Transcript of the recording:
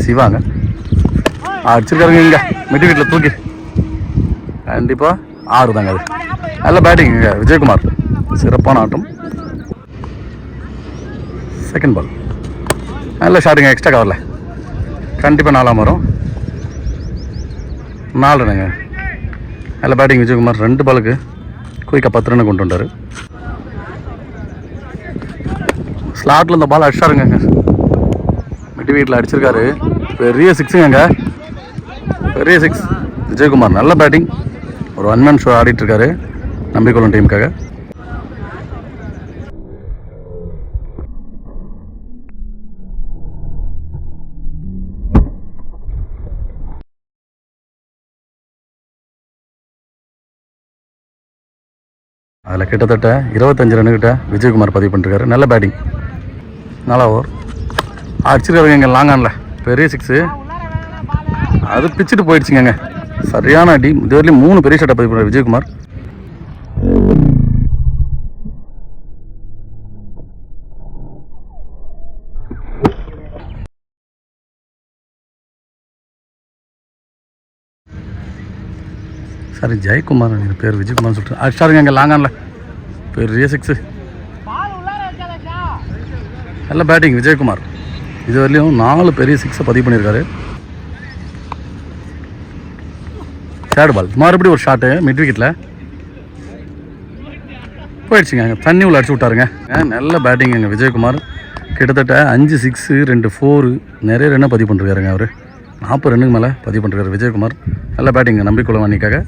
சிவாங்க அடிச்சிருக்காருங்க இங்கே மிட் வீட்டில் தூக்கி கண்டிப்பாக 6 தாங்க. அது நல்ல பேட்டிங் இங்கே விஜயகுமார், சிறப்பான ஆட்டம். செகண்ட் பால் நல்ல ஷாட்டுங்க, எக்ஸ்ட்ரா கவரில் கண்டிப்பாக 4ஆம் வரும். 4 ரன்னுங்க. நல்ல பேட்டிங் விஜயகுமார், 2 பாலுக்கு குயிக்காக 10 ரன்னு கொண்டு வந்தார். ஸ்லாட்டில் இந்த பால் அடிச்சாருங்க, மிட் வீட்டில் அடிச்சிருக்காரு. பெரிய 6ங்க, பெரிய 6. விஜயகுமார் நல்ல பேட்டிங், ஒரு 1 மேன் ஷோ ஆடிட்டுருக்காரு நம்பிக்கொள்ளும் டீமுக்காக. அதில் கிட்டத்தட்ட 25 ரன்னுக்கிட்ட விஜயகுமார் பதிவு பண்ணிருக்காரு. நல்ல பேட்டிங், 4 ஓவர் அடிச்சிருக்காருங்க இங்கே லாங் ஆனில் பெரிய 6. அது பிச்சுட்டு போயிடுச்சுங்க, சரியான அடி. இதுவரையிலும் 3 பெரிய ஷாட்டை பதிவு பண்ணுறாரு விஜயகுமார். சரி ஜெயக்குமார் பேர், விஜயகுமார் சொல்லிட்டு அடிச்சாருங்க இங்கே லாங் ஆனில் பெரிய 6. நல்ல பேட்டிங் விஜயகுமார், இதுவரையிலும் 4 பெரிய 6 பதிவு பண்ணியிருக்காரு. தேர்ட் பால் மறுபடியும் ஒரு ஷாட்டு மிட் விக்கெட்டில் போயிடுச்சுங்க, தண்ணி உள்ள அடிச்சு விட்டாருங்க. நல்ல பேட்டிங் எங்கள் விஜயகுமார், கிட்டத்தட்ட 5 6 2 4 நிறைய ரன்னை பதிவு பண்ணிருக்காருங்க. அவர் 40 ரன்னுக்கு மேலே பதிவு பண்ணிருக்காரு விஜயகுமார். நல்ல பேட்டிங் நம்பிக்கொள்ளும் அன்னிக்காக.